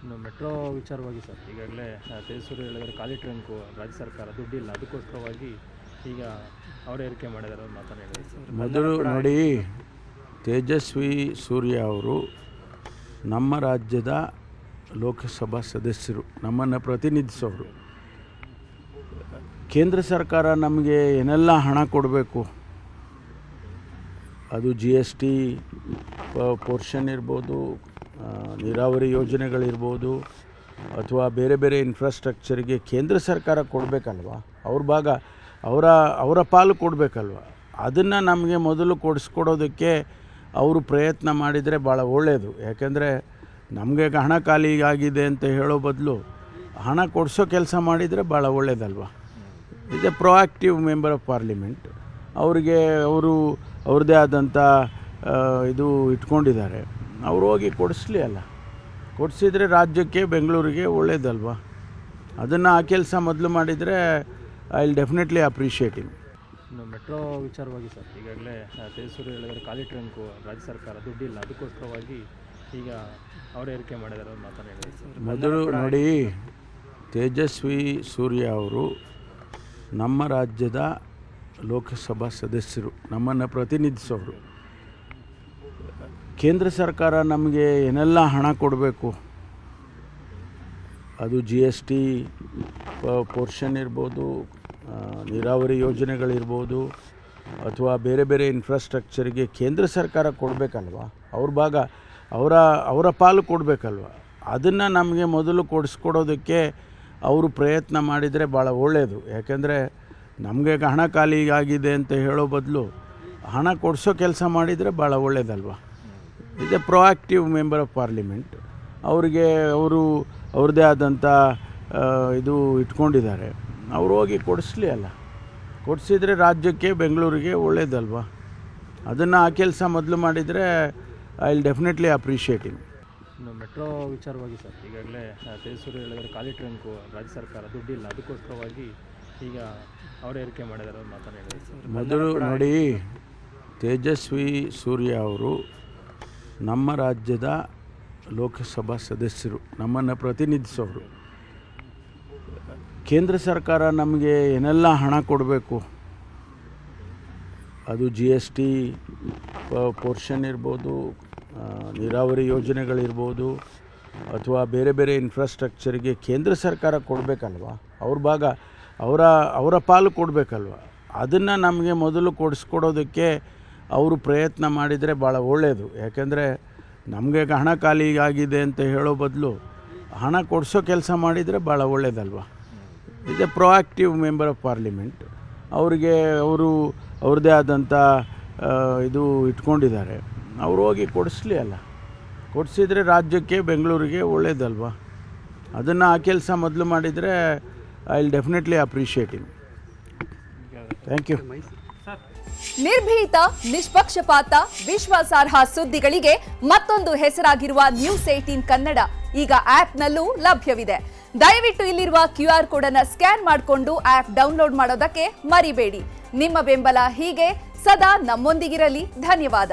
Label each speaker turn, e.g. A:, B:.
A: ಇನ್ನು ಮೆಟ್ರೋ ವಿಚಾರವಾಗಿ ಸರ್ ಈಗಾಗಲೇ ತೇಜಸ್ವಿ ಹೇಳಿದರೆ ಖಾಲಿ ಟ್ರಂಕು ರಾಜ್ಯ ಸರ್ಕಾರ ದುಡ್ಡಿಲ್ಲ, ಅದಕ್ಕೋಸ್ಕರವಾಗಿ ಈಗ ಅವರೇ ಏರಿಕೆ ಮಾಡಿದ್ದಾರೆ ಅಂತ ಮಾತನಾಡಿದ್ದಾರೆ.
B: ಮೊದಲು ನೋಡಿ, ತೇಜಸ್ವಿ ಸೂರ್ಯ ಅವರು ನಮ್ಮ ರಾಜ್ಯದ ಲೋಕಸಭಾ ಸದಸ್ಯರು, ನಮ್ಮನ್ನು ಪ್ರತಿನಿಧಿಸೋರು. ಕೇಂದ್ರ ಸರ್ಕಾರ ನಮಗೆ ಏನೆಲ್ಲ ಹಣ ಕೊಡಬೇಕು, ಅದು GST ಪೋರ್ಷನ್ ಇರ್ಬೋದು, ನೀರಾವರಿ ಯೋಜನೆಗಳಿರ್ಬೋದು, ಅಥವಾ ಬೇರೆ ಬೇರೆ ಇನ್ಫ್ರಾಸ್ಟ್ರಕ್ಚರ್ಗೆ ಕೇಂದ್ರ ಸರ್ಕಾರ ಕೊಡಬೇಕಲ್ವ, ಅವ್ರ ಭಾಗ ಅವರ ಪಾಲು ಕೊಡಬೇಕಲ್ವ. ಅದನ್ನು ನಮಗೆ ಮೊದಲು ಕೊಡಿಸ್ಕೊಡೋದಕ್ಕೆ ಅವರು ಪ್ರಯತ್ನ ಮಾಡಿದರೆ ಭಾಳ ಒಳ್ಳೆಯದು. ಯಾಕೆಂದರೆ ನಮಗೆ ಹಣ ಖಾಲಿ ಆಗಿದೆ ಅಂತ ಹೇಳೋ ಬದಲು ಹಣ ಕೊಡಿಸೋ ಕೆಲಸ ಮಾಡಿದರೆ ಭಾಳ ಒಳ್ಳೆಯದಲ್ವ. Is a proactive member of parliament. ಅವರಿಗೆ ಅವ್ರದ್ದೇ ಆದಂಥ ಇದು ಇಟ್ಕೊಂಡಿದ್ದಾರೆ, ಅವರು ಹೋಗಿ ಕೊಡಿಸ್ಲಿ ಅಲ್ಲ. ಕೊಡಿಸಿದರೆ ರಾಜ್ಯಕ್ಕೆ, ಬೆಂಗಳೂರಿಗೆ ಒಳ್ಳೇದಲ್ವ. ಅದನ್ನು ಆ ಕೆಲಸ ಮೊದಲು ಮಾಡಿದರೆ I will definitely appreciate him.
A: ಇನ್ನು ಮೆಟ್ರೋ ವಿಚಾರವಾಗಿ ಸರ್ ಈಗಾಗಲೇ ತೇಜಸ್ವಿ ಹೇಳಿದರೆ ಖಾಲಿ ಟ್ರಂಕು ರಾಜ್ಯ ಸರ್ಕಾರ ದುಡ್ಡಿಲ್ಲ, ಅದಕ್ಕೋಸ್ಕರವಾಗಿ ಈಗ ಅವರೇ ಏರಿಕೆ ಮಾಡಿದ್ದಾರೆ ಅಂತ ಮಾತನಾಡಿದ್ದಾರೆ.
B: ಮೊದಲು ನೋಡಿ, ತೇಜಸ್ವಿ ಸೂರ್ಯ ಅವರು ನಮ್ಮ ರಾಜ್ಯದ ಲೋಕಸಭಾ ಸದಸ್ಯರು, ನಮ್ಮನ್ನು ಪ್ರತಿನಿಧಿಸೋರು. ಕೇಂದ್ರ ಸರ್ಕಾರ ನಮಗೆ ಏನೆಲ್ಲ ಹಣ ಕೊಡಬೇಕು, ಅದು GST ಪೋರ್ಷನ್ ಇರ್ಬೋದು, ನೀರಾವರಿ ಯೋಜನೆಗಳಿರ್ಬೋದು, ಅಥವಾ ಬೇರೆ ಬೇರೆ ಇನ್ಫ್ರಾಸ್ಟ್ರಕ್ಚರ್ಗೆ ಕೇಂದ್ರ ಸರ್ಕಾರ ಕೊಡಬೇಕಲ್ವ, ಅವ್ರ ಭಾಗ ಅವರ ಪಾಲು ಕೊಡಬೇಕಲ್ವ. ಅದನ್ನು ನಮಗೆ ಮೊದಲು ಕೊಡಿಸ್ಕೊಡೋದಕ್ಕೆ ಅವರು ಪ್ರಯತ್ನ ಮಾಡಿದರೆ ಭಾಳ ಒಳ್ಳೆಯದು. ಯಾಕೆಂದರೆ ನಮಗೆ ಹಣ ಖಾಲಿ ಆಗಿದೆ ಅಂತ ಹೇಳೋ ಬದಲು ಹಣ ಕೊಡಿಸೋ ಕೆಲಸ ಮಾಡಿದರೆ ಭಾಳ ಒಳ್ಳೆಯದಲ್ವ. Is a proactive member of parliament. ಅವರಿಗೆ ಅವ್ರದ್ದೇ ಆದಂಥ ಇದು ಇಟ್ಕೊಂಡಿದ್ದಾರೆ, ಅವರು ಹೋಗಿ ಕೊಡಿಸ್ಲಿ ಅಲ್ಲ. ಕೊಡಿಸಿದರೆ ರಾಜ್ಯಕ್ಕೆ, ಬೆಂಗಳೂರಿಗೆ ಒಳ್ಳೇದಲ್ವ. ಅದನ್ನು ಆ ಕೆಲಸ ಮೊದಲು ಮಾಡಿದರೆ I will definitely appreciate him.
A: ಇನ್ನು ಮೆಟ್ರೋ ವಿಚಾರವಾಗಿ ಸರ್ ಈಗಾಗಲೇ ತೇಜಸ್ವಿ ಹೇಳಿದರೆ ಖಾಲಿ ಟ್ರಂಕು ರಾಜ್ಯ ಸರ್ಕಾರ ದುಡ್ಡಿಲ್ಲ, ಅದಕ್ಕೋಸ್ಕರವಾಗಿ ಈಗ ಅವರೇ ಏರಿಕೆ ಮಾಡಿದ್ದಾರೆ ಅಂತ ಮಾತನಾಡಿದ್ದಾರೆ.
B: ಮೊದಲು ನೋಡಿ, ತೇಜಸ್ವಿ ಸೂರ್ಯ ಅವರು ನಮ್ಮ ರಾಜ್ಯದ ಲೋಕಸಭಾ ಸದಸ್ಯರು, ನಮ್ಮನ್ನು ಪ್ರತಿನಿಧಿಸೋರು. ಕೇಂದ್ರ ಸರ್ಕಾರ ನಮಗೆ ಏನೆಲ್ಲ ಹಣ ಕೊಡಬೇಕು, ಅದು GST ಪೋರ್ಷನ್ ಇರ್ಬೋದು, ನೀರಾವರಿ ಯೋಜನೆಗಳಿರ್ಬೋದು, ಅಥವಾ ಬೇರೆ ಬೇರೆ ಇನ್ಫ್ರಾಸ್ಟ್ರಕ್ಚರ್ಗೆ ಕೇಂದ್ರ ಸರ್ಕಾರ ಕೊಡಬೇಕಲ್ವ, ಅವ್ರ ಭಾಗ ಅವರ ಪಾಲು ಕೊಡಬೇಕಲ್ವ. ಅದನ್ನು ನಮಗೆ ಮೊದಲು ಕೊಡಿಸ್ಕೊಡೋದಕ್ಕೆ ಅವರು ಪ್ರಯತ್ನ ಮಾಡಿದರೆ ಭಾಳ ಒಳ್ಳೆಯದು. ಯಾಕೆಂದರೆ ನಮಗೆ ಹಣ ಖಾಲಿ ಆಗಿದೆ ಅಂತ ಹೇಳೋ ಬದಲು ಹಣ ಕೊಡಿಸೋ ಕೆಲಸ ಮಾಡಿದರೆ ಭಾಳ ಒಳ್ಳೆಯದಲ್ವ. Is a proactive member of parliament. ಅವರಿಗೆ ಅವ್ರದ್ದೇ ಆದಂಥ ಇದು ಇಟ್ಕೊಂಡಿದ್ದಾರೆ, ಅವರು ಹೋಗಿ ಕೊಡಿಸ್ಲಿ ಅಲ್ಲ. ಕೊಡಿಸಿದರೆ ರಾಜ್ಯಕ್ಕೆ, ಬೆಂಗಳೂರಿಗೆ ಒಳ್ಳೇದಲ್ವ. ಅದನ್ನು ಆ ಕೆಲಸ ಮೊದಲು ಮಾಡಿದರೆ I will definitely appreciate him. Thank you.
C: ನಿರ್ಭೀತ, ನಿಷ್ಪಕ್ಷಪಾತ, ವಿಶ್ವಾಸಾರ್ಹ ಸುದ್ದಿಗಳಿಗೆ ಮತ್ತೊಂದು ಹೆಸರಾಗಿರುವ News18 ಕನ್ನಡ ಈಗ ಆಪ್ನಲ್ಲೂ ಲಭ್ಯವಿದೆ. ದಯವಿಟ್ಟು ಇಲ್ಲಿರುವ QR ಕೋಡ್ ಅನ್ನು ಸ್ಕ್ಯಾನ್ ಮಾಡಿಕೊಂಡು ಆಪ್ ಡೌನ್ಲೋಡ್ ಮಾಡೋದಕ್ಕೆ ಮರಿಬೇಡಿ. ನಿಮ್ಮ ಬೆಂಬಲ ಹೀಗೆ ಸದಾ ನಮ್ಮೊಂದಿಗಿರಲಿ. ಧನ್ಯವಾದ.